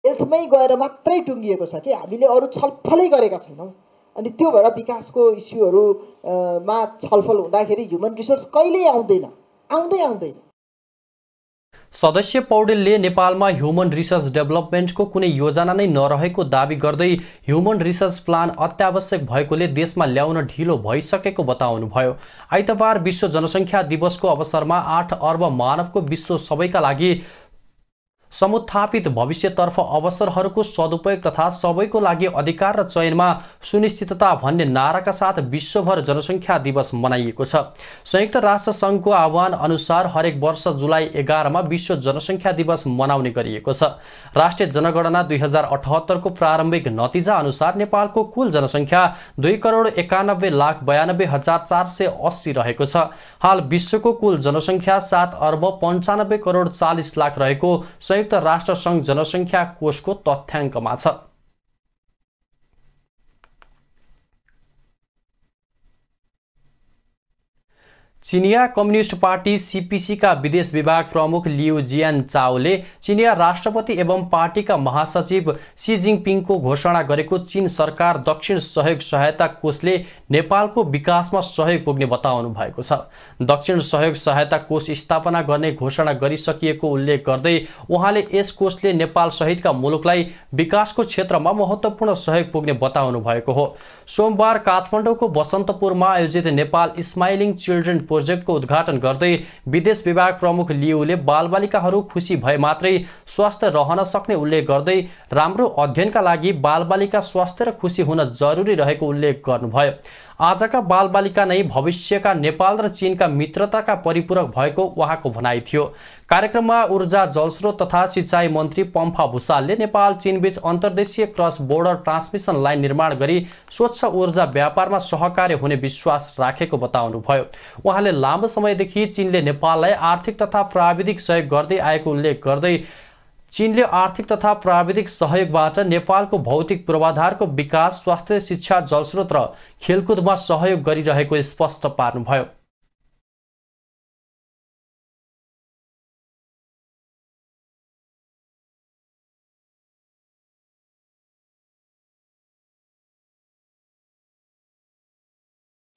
हेल्थमै गएर मात्रै टुङ्गिएको छ कि हामीले अरू छलफलै गरेका छैनौँ। अनि त्यो भएर विकासको इस्युहरूमा छलफल हुँदाखेरि ह्युमन रिसोर्स कहिल्यै आउँदैन। सदस्य पौडेलले नेपालमा ह्युमन रिसर्च डेभलपमेन्टको कुनै योजना नै नरहेको दावी गर्दै ह्युमन रिसर्च प्लान अत्यावश्यक भएकोले देशमा ल्याउन ढिलो भइसकेको बताउनुभयो। आइतबार विश्व जनसङ्ख्या दिवसको अवसरमा 8 अर्ब मानवको विश्व सबैका लागि समुत्थापित भविष्यतर्फ अवसरहरूको सदुपयोग तथा सबैको लागि अधिकार र चयनमा सुनिश्चितता भन्ने नाराका साथ विश्वभर जनसङ्ख्या दिवस मनाइएको छ। संयुक्त राष्ट्र सङ्घको आह्वान अनुसार हरेक वर्ष जुलाई 11 मा विश्व जनसङ्ख्या दिवस मनाउने गरिएको छ। राष्ट्रिय जनगणना 2078 को प्रारम्भिक नतिजा अनुसार नेपालको कुल जनसङ्ख्या 2,91,92,480 रहेको छ। हाल विश्वको कुल जनसङ्ख्या 7,95,40,00,000 रहेको संयुक्त राष्ट्र सङ्घ जनसङ्ख्या कोषको तथ्याङ्कमा छ। चिनिया कम्युनिस्ट पार्टी सीपीसी का विदेश विभाग प्रमुख लिउ जियानचाओले चिनिया राष्ट्रपति एवं पार्टीका महासचिव सी जिङपिङको घोषणा गरेको चीन सरकार दक्षिण सहयोग सहायता कोषले नेपालको विकासमा सहयोग पुग्ने बताउनु भएको छ। दक्षिण सहयोग सहायता कोष स्थापना गर्ने घोषणा गरिसकिएको उल्लेख गर्दै उहाँले यस कोषले नेपाल सहितका मुलुकलाई विकासको क्षेत्रमा महत्त्वपूर्ण सहयोग पुग्ने बताउनु भएको हो। सोमबार काठमाडौँको बसन्तपुरमा आयोजित नेपाल स्माइलिङ चिल्ड्रेन प्रोजेक्टको उद्घाटन गर्दै विदेश विभाग प्रमुख लिउले बालबालिकाहरू खुसी भए मात्रै स्वस्थ रहन सक्ने उल्लेख गर्दै राम्रो अध्ययनका लागि बालबालिका स्वस्थ र खुसी हुन जरुरी रहेको उल्लेख गर्नुभयो। आजका बालबालिका नै भविष्यका नेपाल र चीनका मित्रताका परिपूरक भएको उहाँको भनाइ थियो। कार्यक्रममा ऊर्जा जलस्रोत तथा सिंचाई मन्त्री पम्फा भुसालले नेपाल चीनबीच अन्तर्देशीय क्रस बोर्डर ट्रान्समिसन लाइन निर्माण गरी स्वच्छ ऊर्जा व्यापारमा सहकार्य हुने विश्वास राखेको बताउनुभयो। उहाँले लामो समयदेखि चीनले नेपाललाई आर्थिक तथा प्राविधिक सहयोग गर्दै आएको उल्लेख गर्दै चीनले आर्थिक तथा प्राविधिक सहयोगबाट नेपालको भौतिक पूर्वाधारको विकास, स्वास्थ्य, शिक्षा, जलस्रोत र खेलकुदमा सहयोग गरिरहेको स्पष्ट पार्नुभयो।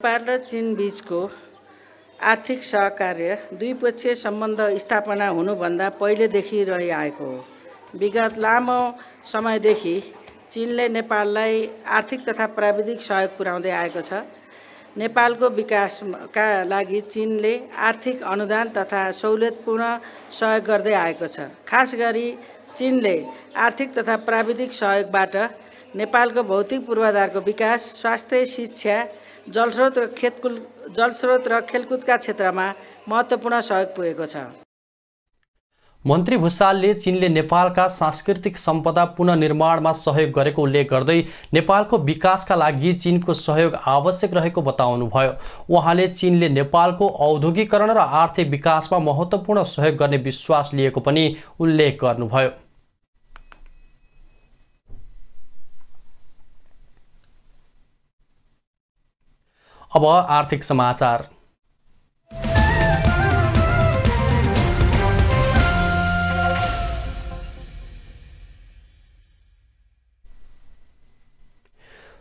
नेपाल र चीन बीचको आर्थिक सहकार्य द्विपक्षीय सम्बन्ध स्थापना हुनुभन्दा पहिलेदेखि रहिआएको हो। विगत लामो समयदेखि चीनले नेपाललाई आर्थिक तथा प्राविधिक सहयोग पुर्याउँदै आएको छ। नेपालको विकासका लागि चीनले आर्थिक अनुदान तथा सहुलियतपूर्ण सहयोग गर्दै आएको छ। खास गरी चीनले आर्थिक तथा प्राविधिक सहयोगबाट नेपालको भौतिक पूर्वाधारको विकास, स्वास्थ्य, शिक्षा, जलस्रोत र खेलकुदका क्षेत्रमा महत्त्वपूर्ण सहयोग पुगेको छ। मन्त्री भुसालले चीनले नेपालका सांस्कृतिक सम्पदा पुनर्निर्माणमा सहयोग गरेको उल्लेख गर्दै नेपालको विकासका लागि चीनको सहयोग आवश्यक रहेको बताउनुभयो। उहाँले चीनले नेपालको औद्योगिकरण र आर्थिक विकासमा महत्त्वपूर्ण सहयोग गर्ने विश्वास लिएको पनि उल्लेख गर्नुभयो। अब आर्थिक समाचार।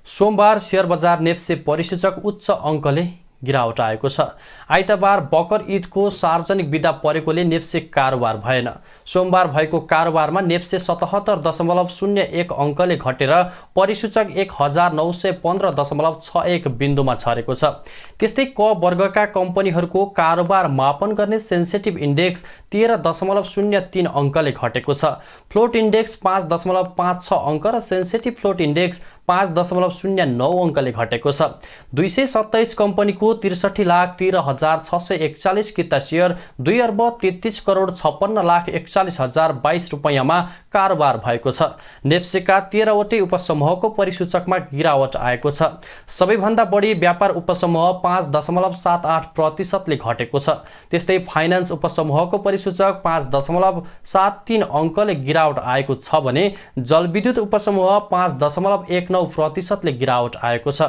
सोमबार शेयर बजार नेप्से परिसूचक उच्च अङ्कले गिरावट आएको छ। आइतबार बकर ईदको सार्वजनिक बिदा परेकोले नेप्से कारोबार भएन। सोमबार भएको कारोबारमा नेप्से 77.01 अङ्कले घटेर परिसूचक 1915.61 बिन्दुमा झरेको छ। त्यस्तै क वर्गका कम्पनीहरूको कारोबार मापन गर्ने सेन्सेटिभ इन्डेक्स 13.03 अङ्कले घटेको छ। फ्लोट इन्डेक्स 5.56 अङ्क र सेन्सेटिभ फ्लोट इन्डेक्स 5.09 अङ्कले घटेको छ। 227 कम्पनीको 63,13,641 किता शेयर 2,33,56,41,022 रुपैयाँमा कारोबार भएको छ। नेप्सेका 13वटै उपसमूहको परिसूचकमा गिरावट आएको छ। सबैभन्दा बढी व्यापार उपसमूह 5.78% घटेको छ। त्यस्तै फाइनान्स उपसमूहको परिसूचक 5.73 अङ्कले गिरावट आएको छ भने जलविद्युत उपसमूह 5.19% गिरावट आएको छ।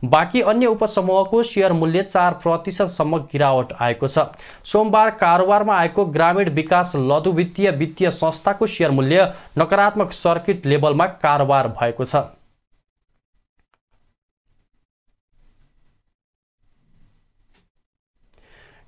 बाँकी अन्य उपसमूहको शेयर मूल्य 4% सम्म गिरावट आएको छ। सोमबार कारोबारमा आएको ग्रामीण विकास लघु वित्तीय संस्थाको शेयर मूल्य नकारात्मक सर्किट लेभलमा कारोबार भएको छ।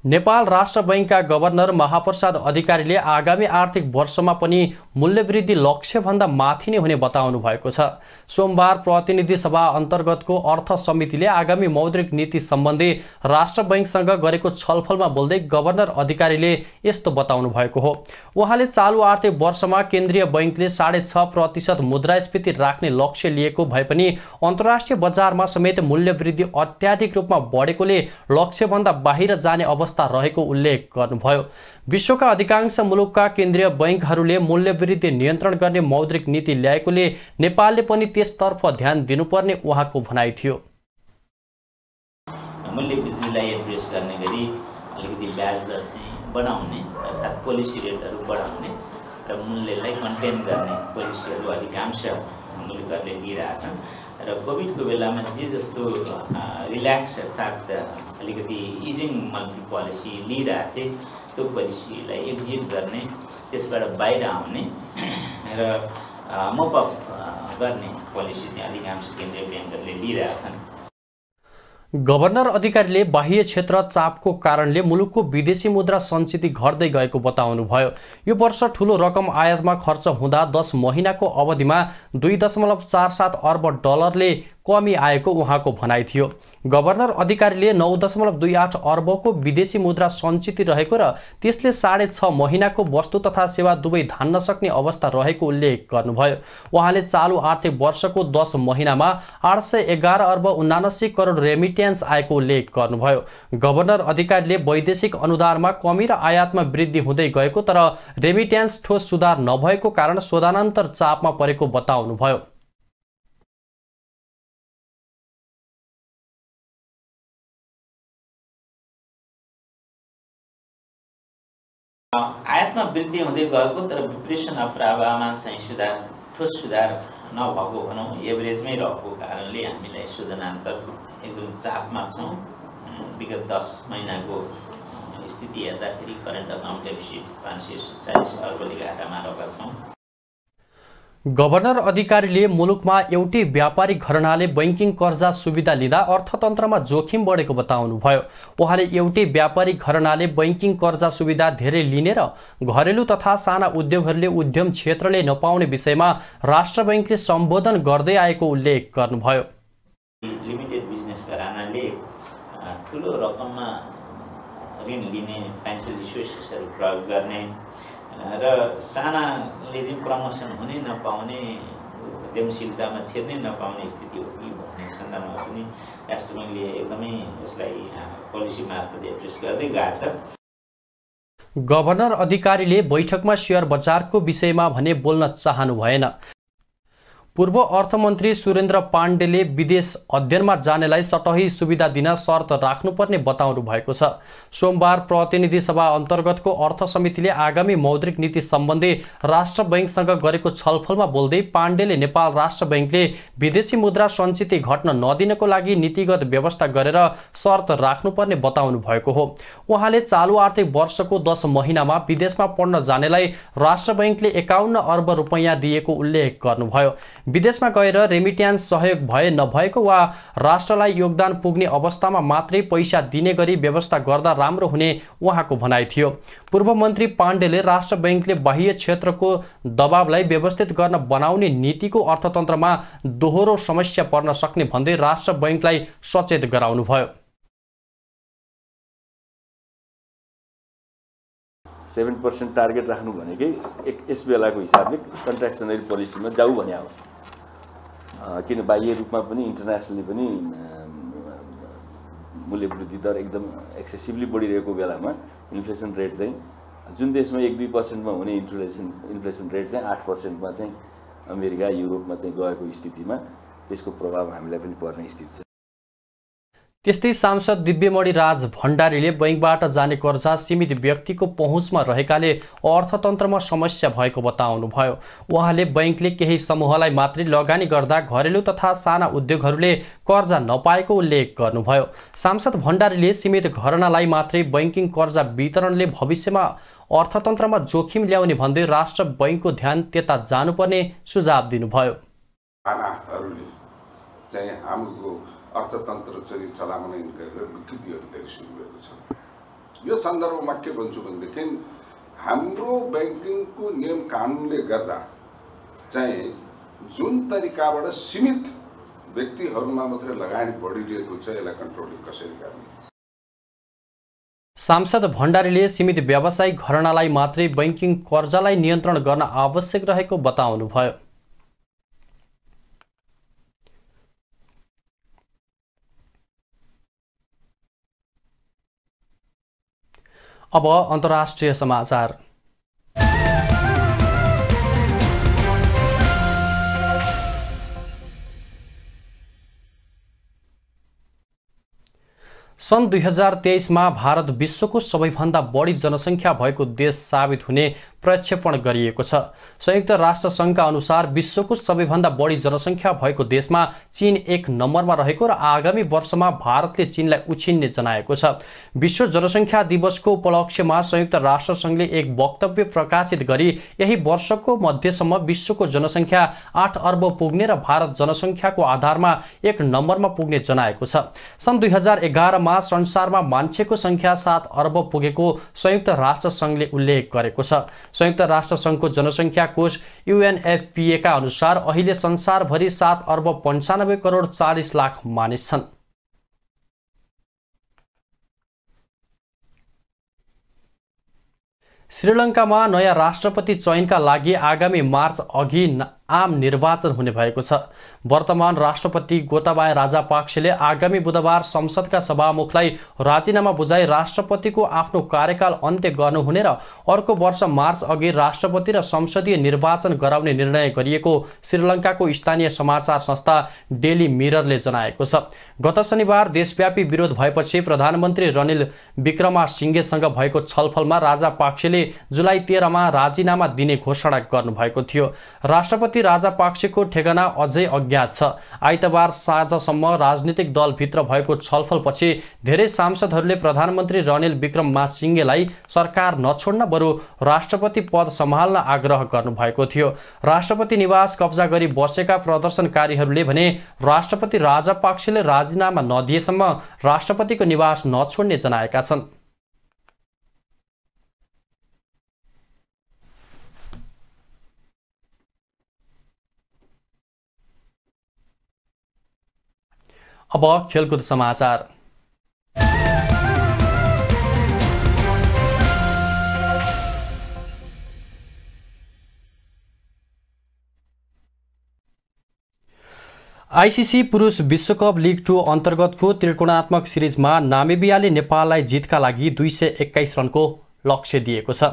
नेपाल राष्ट्र बैंकका गभर्नर महाप्रसाद अधिकारीले आगामी आर्थिक वर्षमा पनि मूल्यवृद्धि लक्ष्यभन्दा माथि नै हुने बताउनु भएको छ। सोमबार प्रतिनिधि सभा अन्तर्गतको अर्थ समितिले आगामी मौद्रिक नीति सम्बन्धी राष्ट्र बैंकसँग गरेको छलफलमा बोल्दै गभर्नर अधिकारीले यस्तो बताउनु भएको हो। उहाँले चालु आर्थिक वर्षमा केन्द्रीय बैंकले 6.5% मुद्रास्फीति राख्ने लक्ष्य लिएको भए पनि अन्तर्राष्ट्रिय बजारमा समेत मूल्यवृद्धि अत्याधिक रूपमा बढेकोले लक्ष्यभन्दा बाहिर जाने अवस्था रहेको उल्लेख गर्नुभयो। विश्वका अधिकांश मुलुकका केन्द्रीय बैंकहरूले मूल्यवृद्धि नियन्त्रण गर्ने मौद्रिक नीति ल्याएकोले नेपालले पनि त्यसतर्फ ध्यान दिनुपर्ने उहाँको भनाइ थियो। मूल्यवृद्धिलाई एड्रेस गर्ने गरी अलिकति ब्याज दर चाहिँ बढाउने अर्थात् पोलिसी रेटहरू बढाउने र मूल्यलाई कन्टेन गर्ने पोलिसीहरू अधिकांश मुलुकहरूले लिइरहेछन् र र कोभिडको बेलामा जे जस्तो रिल्याक्स अर्थात् अलिकति इजिङ मन्थली पोलिसी लिइरहेको थिए त्यो पोलिसीलाई एक्जिट गर्ने त्यसबाट बाहिर आउने र मोपअप गर्ने पोलिसी चाहिँ अधिकांश केन्द्रीय ब्याङ्कहरूले लिइरहेछन्। गभर्नर अधिकारीले बाह्य क्षेत्र चापको कारणले मुलुकको विदेशी मुद्रा सञ्चित घट्दै गएको बताउनुभयो। यो वर्ष ठूलो रकम आयातमा खर्च हुँदा 10 महिनाको अवधिमा 2.47 अर्ब डलरले कमी आएको उहाँको भनाइ थियो। गभर्नर अधिकारीले 9.28 अर्बको विदेशी मुद्रा सञ्चित रहेको र त्यसले 6.5 महिनाको वस्तु तथा सेवा दुवै धान्न सक्ने अवस्था रहेको उल्लेख गर्नुभयो। उहाँले चालु आर्थिक वर्षको 10 महिनामा 811 अर्ब 79 करोड रेमिट्यान्स आएको उल्लेख गर्नुभयो। गभर्नर अधिकारीले वैदेशिक अनुदानमा कमी र आयातमा वृद्धि हुँदै गएको तर रेमिट्यान्स ठोस सुधार नभएको कारण शोधानन्तर चापमा परेको बताउनुभयो। आयातमा वृद्धि हुँदै गएको तर विप्रेसन प्रभावमा चाहिँ ठोस सुधार नभएको भनौँ एभरेजमै रहेको कारणले हामीलाई शोधनान्तर एकदम चापमा छौँ। विगत 10 महिनाको स्थिति हेर्दाखेरि करेन्ट अकाउन्ट डेफिसिट 547 अर्बले घाटामा रहेका छौँ। गभर्नर अधिकारीले मुलुकमा एउटै व्यापारी घरानाले बैंकिङ कर्जा सुविधा लिँदा अर्थतन्त्रमा जोखिम बढेको बताउनुभयो। उहाँले एउटै व्यापारी घरानाले बैंकिङ कर्जा सुविधा धेरै लिने र घरेलु तथा साना उद्योगहरूले उद्यम क्षेत्रले नपाउने विषयमा राष्ट्र बैंकले सम्बोधन गर्दै आएको उल्लेख गर्नुभयो। लिमिटेड बिजनेस घरानाले ठुलो रकममा ऋण लिने फाइनेन्सियल रिसोर्सेसहरू प्रयोग गर्ने र सानाले चाहिँ प्रमोसन हुनै नपाउने उद्यमशीलतामा छिर्नै नपाउने स्थिति हो कि भन्ने सन्दर्भमा पनि राष्ट्र बैंकले एकदमै यसलाई पोलिसी मार्फत एड्रेस गर्दै गएको छ। गभर्नर अधिकारीले बैठकमा शेयर बजारको विषयमा भने बोल्न चाहनु भएन। पूर्व अर्थमन्त्री सुरेन्द्र पाण्डेले विदेश अध्ययनमा जानेलाई सटही सुविधा दिन शर्त राख्नुपर्ने बताउनु भएको छ। सोमबार प्रतिनिधि सभा अन्तर्गतको अर्थ समितिले आगामी मौद्रिक नीति सम्बन्धी राष्ट्र बैंकसँग गरेको छलफलमा बोल्दै पाण्डेले नेपाल राष्ट्र बैंकले विदेशी मुद्रा सञ्चित घट्न नदिनको लागि नीतिगत व्यवस्था गरेर शर्त राख्नुपर्ने बताउनु भएको हो। उहाँले चालु आर्थिक वर्षको 10 महिनामा विदेशमा पढ्न जानेलाई राष्ट्र बैंकले 51 अर्ब रुपैयाँ दिएको उल्लेख गर्नुभयो। विदेशमा गएर रेमिट्यान्स सहयोग भए नभएको वा राष्ट्रलाई योगदान पुग्ने अवस्थामा मात्रै पैसा दिने गरी व्यवस्था गर्दा राम्रो हुने उहाँको भनाइ थियो। पूर्व मन्त्री पाण्डेले राष्ट्र बैंकले बाह्य क्षेत्रको दबावलाई व्यवस्थित गर्न बनाउने नीतिको अर्थतन्त्रमा दोहोरो समस्या पर्न सक्ने भन्दै राष्ट्र बैंकलाई सचेत गराउनुभयो। 7% टार्गेट राख्नु भनेकै यस बेलाको हिसाबले कन्ट्राक्सनरी पोलिसीमा जाऊ भने हो। किन बाह्य रूपमा पनि इन्टरनेसनली पनि मूल्य वृद्धि दर एकदम एक्सेसिभली बढिरहेको बेलामा इन्फ्लेसन रेट चाहिँ जुन देशमा 1-2% मा हुने इन्फ्लेसन रेट चाहिँ 8% चाहिँ अमेरिका युरोपमा चाहिँ गएको स्थितिमा त्यसको प्रभाव हामीलाई पनि पर्ने स्थिति छ। त्यस्तै सांसद दिव्यमणि राज भण्डारीले बैंकबाट जाने कर्जा सीमित व्यक्तिको पहुँचमा रहेकाले अर्थतन्त्रमा समस्या भएको बताउनुभयो। उहाँले बैंकले केही समूहलाई मात्रै लगानी गर्दा घरेलु तथा साना उद्योगहरूले कर्जा नपाएको उल्लेख गर्नुभयो। सांसद भण्डारीले सीमित घरानालाई मात्रै बैंकिङ कर्जा वितरणले भविष्यमा अर्थतन्त्रमा जोखिम ल्याउने भन्दै राष्ट्र बैंकको ध्यान त्यता जानुपर्ने सुझाव दिनुभयो। अर्थतन्त्र चाहिँ चलाउने गरेर विकृतिहरू धेरै सुरु भएको छ। यो सन्दर्भमा के भन्छु भनेदेखि हाम्रो ब्याङ्किङको नियम कानुनले गर्दा चाहिँ जुन तरिकाबाट सीमित व्यक्तिहरूमा मात्रै लगानी बढिरहेको छ यसलाई कन्ट्रोलिङ कसरी गर्ने। सांसद भण्डारीले सीमित व्यावसायिक घरानालाई मात्रै बैंकिङ कर्जालाई नियन्त्रण गर्न आवश्यक रहेको बताउनुभयो। अब अन्तर्राष्ट्रिय समाचार। सन् 2023मा भारत विश्वको सबैभन्दा बढी जनसङ्ख्या भएको देश साबित हुने प्रक्षेपण गरिएको छ। संयुक्त राष्ट्र सङ्घका अनुसार विश्वको सबैभन्दा बढी जनसङ्ख्या भएको देशमा चीन 1 नम्बरमा रहेको र आगामी वर्षमा भारतले चीनलाई उछिन्ने जनाएको छ। विश्व जनसङ्ख्या दिवसको उपलक्ष्यमा संयुक्त राष्ट्र सङ्घले एक वक्तव्य प्रकाशित गरी यही वर्षको मध्यसम्म विश्वको जनसङ्ख्या 8 अर्ब पुग्ने र भारत जनसङ्ख्याको आधारमा 1 नम्बरमा पुग्ने जनाएको छ। सन् 2011मा संसारमा मान्छेको सङ्ख्या 7 अर्ब पुगेको संयुक्त राष्ट्र सङ्घले उल्लेख गरेको छ। संयुक्त राष्ट्र सङ्घको जनसङ्ख्या कोष UNFPA का अनुसार अहिले संसारभरि 7 अर्ब 95 करोड 40 लाख मानिस छन्। श्रीलङ्कामा नयाँ राष्ट्रपति चयनका लागि आगामी मार्च अघि आम निर्वाचन हुने भएको छ। वर्तमान राष्ट्रपति गोताबाया राजापाक्सेले आगामी बुधबार संसदका सभामुखलाई राजीनामा बुझाई राष्ट्रपतिको आफ्नो कार्यकाल अन्त्य गर्नुहुने र अर्को वर्ष मार्च अघि राष्ट्रपति र संसदीय निर्वाचन गराउने निर्णय गरिएको श्रीलङ्काको स्थानीय समाचार संस्था डेली मिररले जनाएको छ। गत शनिबार देशव्यापी विरोध भएपछि प्रधानमन्त्री रनिल विक्रमासिंघेसँग भएको छलफलमा राजापाक्सेले जुलाई 13मा राजीनामा दिने घोषणा गर्नुभएको थियो। राष्ट्रपति राजापाक्सेको ठेगाना अझै अज्ञात छ। आइतबार साँझसम्म राजनीतिक दलभित्र भएको छलफलपछि धेरै सांसदहरूले प्रधानमन्त्री रनिल विक्रमासिंघेलाई सरकार नछोड्न बरु राष्ट्रपति पद सम्हाल्न आग्रह गर्नुभएको थियो। राष्ट्रपति निवास कब्जा गरी बसेका प्रदर्शनकारीहरूले भने राष्ट्रपति राजापाक्सेले राजीनामा नदिएसम्म राष्ट्रपतिको निवास नछोड्ने जनाएका छन्। अब खेलकुद समाचार। आईसीसी पुरुष विश्वकप लिग 2 अन्तर्गतको त्रिकोणात्मक सिरिजमा नामिबियाले नेपाललाई जितका लागि 221 रनको लक्ष्य दिएको छ।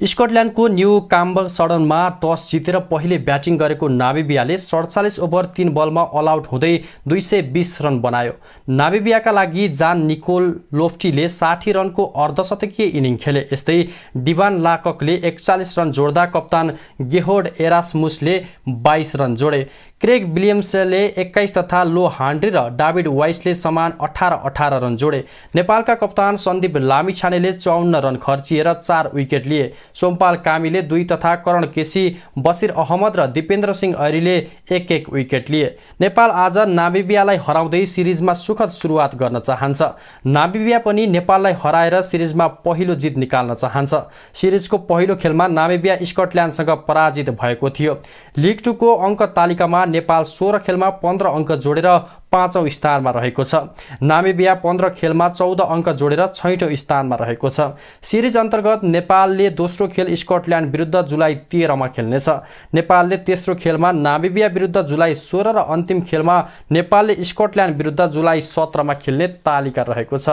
स्कटल्यान्डको न्यू काम्बसडनमा टस जितेर पहिले ब्याटिङ गरेको नामिबियाले 47 ओभर 3 बलमा अल आउट हुँदै 220 रन बनायो। नामिबियाका लागि जान निकोल लोफ्टीले 60 रनको अर्धशतकीय इनिङ खेले। यस्तै डिभान लाककले 41 रन जोड्दा कप्तान गेहोर्ड एरास्मुसले 22 रन जोडे। क्रेग विलियम्सले 21 तथा लो हान्ड्री र डाभिड वाइसले समान 18-18 रन जोडे। नेपालका कप्तान सन्दीप लामिछानेले 54 रन खर्चिएर 4 विकेट लिए। सोमपाल कामीले 2 तथा करण केसी, बसिर अहमद र दिपेन्द्र सिंह ऐरीले 1-1 विकेट लिए। नेपाल आज नामिबियालाई हराउँदै सिरिजमा सुखद सुरुवात गर्न चाहन्छ। नामिबिया पनि नेपाललाई हराएर सिरिजमा पहिलो जित निकाल्न चाहन्छ। सिरिजको पहिलो खेलमा नामिबिया स्कटल्यान्डसँग पराजित भएको थियो। लिग 2 को अङ्क तालिकामा नेपाल 16 खेलमा 15 अङ्क जोडेर 5औं स्थानमा रहेको छ। नामिबिया 15 खेलमा 14 अङ्क जोडेर 6औं स्थानमा रहेको छ। सिरिज अन्तर्गत नेपालले दोस्रो खेल स्कटल्यान्ड विरुद्ध जुलाई 13मा खेल्नेछ। नेपालले तेस्रो खेलमा नामिबिया विरुद्ध जुलाई 16 र अन्तिम खेलमा नेपालले स्कटल्यान्ड विरुद्ध जुलाई 17मा खेल्ने तालिका रहेको छ।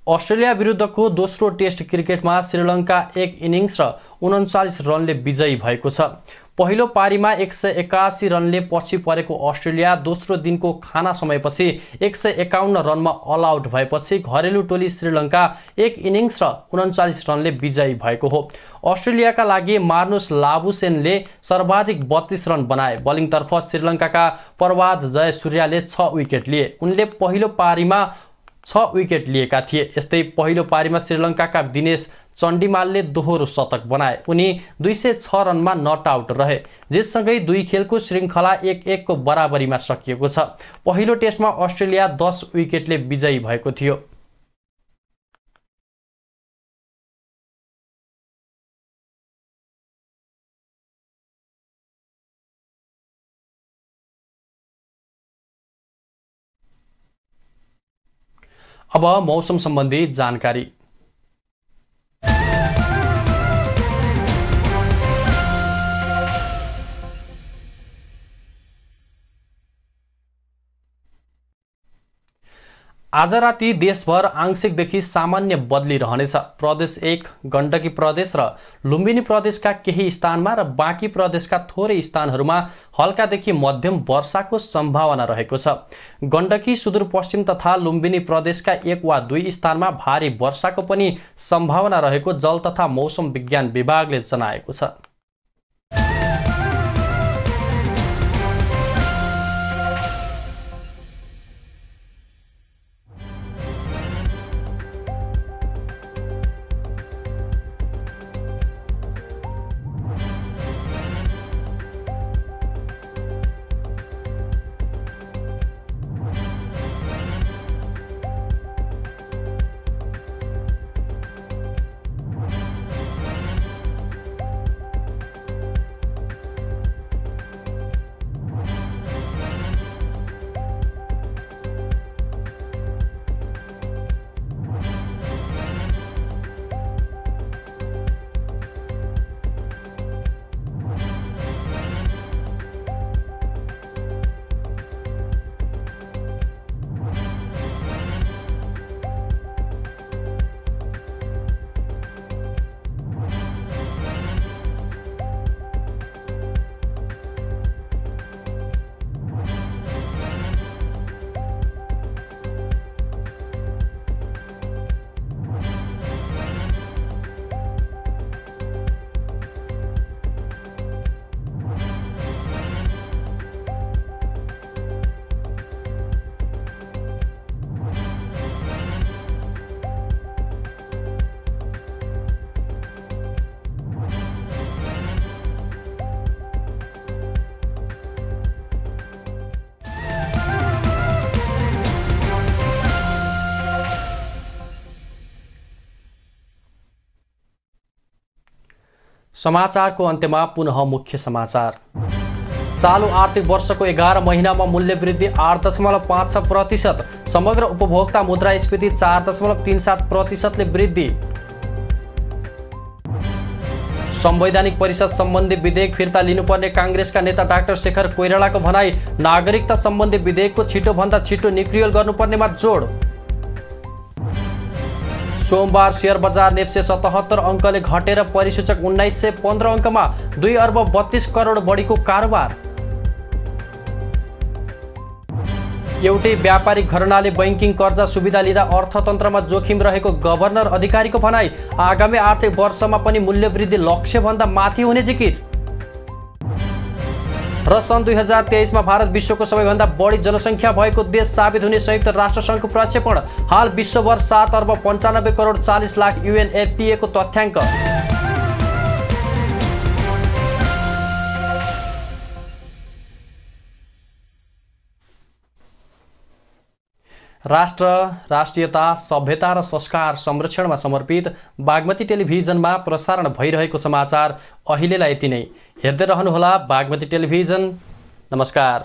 अस्ट्रेलिया विरुद्धको दोस्रो टेस्ट क्रिकेटमा श्रीलङ्का 1 इनिङ्स र 39 रनले विजयी भएको छ। पहिलो पारीमा 181 रनले पछि परेको अस्ट्रेलिया दोस्रो दिनको खाना समयपछि 151 रनमा अल आउट भएपछि घरेलु टोली श्रीलङ्का 1 इनिङ्स र 39 रनले विजयी भएको हो। अस्ट्रेलियाका लागि मार्नुस लाबुसेनले सर्वाधिक 32 रन बनाए। बलिङतर्फ श्रीलङ्काका प्रवाद जयसूर्यले 6 विकेट लिए। उनले पहिलो पारीमा 6 विकेट लिएका थिए। यस्तै पहिलो पारीमा श्रीलङ्काका दिनेश चण्डीमालले दोहोरो शतक बनाए। उनी 206 रनमा नट आउट रहे। जितसँगै 2 खेलको श्रृङ्खला 1-1 को बराबरीमा सकिएको छ। पहिलो टेस्टमा अस्ट्रेलिया 10 विकेटले विजयी भएको थियो। अब मौसम सम्बन्धी जानकारी। आज राति देशभर आंशिकदेखि सामान्य बदली रहनेछ। प्रदेश 1 गण्डकी प्रदेश र लुम्बिनी प्रदेशका केही स्थानमा र बाँकी प्रदेशका थोरै स्थानहरूमा हल्कादेखि मध्यम वर्षाको सम्भावना रहेको छ। गण्डकी सुदूरपश्चिम तथा लुम्बिनी प्रदेशका 1 वा 2 स्थानमा भारी वर्षाको पनि सम्भावना रहेको जल तथा मौसम विज्ञान विभागले जनाएको छ। समाचारको अन्त्यमा पुनः मुख्य समाचार। चालू आर्थिक वर्षको 11 महिनामा मूल्य वृद्धि 8.56%, समग्र उपभोक्ता मुद्रास्फीति 4.37%ले वृद्धि। संवैधानिक परिषद सम्बन्धी विधेयक फिर्ता लिनुपर्ने कांग्रेसका नेता डाक्टर शेखर कोइरालाको भनाई, नागरिकता सम्बन्धी विधेयकको छिटोभन्दा छिटो निक्रियल गर्नुपर्नेमा जोड। सोमबार शेयर बजार नेप्से 77 अङ्कले घटेर परिसूचक 1915 अङ्कमा 2 अर्ब 32 करोड बढीको कारोबार। एउटै व्यापारिक घरनाले बैंकिङ कर्जा सुविधा लिँदा अर्थतन्त्रमा जोखिम रहेको गभर्नर अधिकारीको भनाई, आगामी आर्थिक वर्षमा पनि मूल्य वृद्धि लक्ष्यभन्दा माथि हुने जिकिर। र सन् 2023 मा भारत विश्वको सबैभन्दा बढी जनसङ्ख्या भएको देश साबित हुने संयुक्त राष्ट्रसङ्घको प्रक्षेपण, हाल विश्वभर 7 अर्ब 95 करोड 40 लाख UNFPA को तथ्याङ्क। राष्ट्र, राष्ट्रियता, सभ्यता र संस्कार संरक्षणमा समर्पित बागमती टेलिभिजनमा प्रसारण भइरहेको समाचार अहिलेलाई यति नै। हेर्दै रहनुहोला बागमती टेलिभिजन। नमस्कार।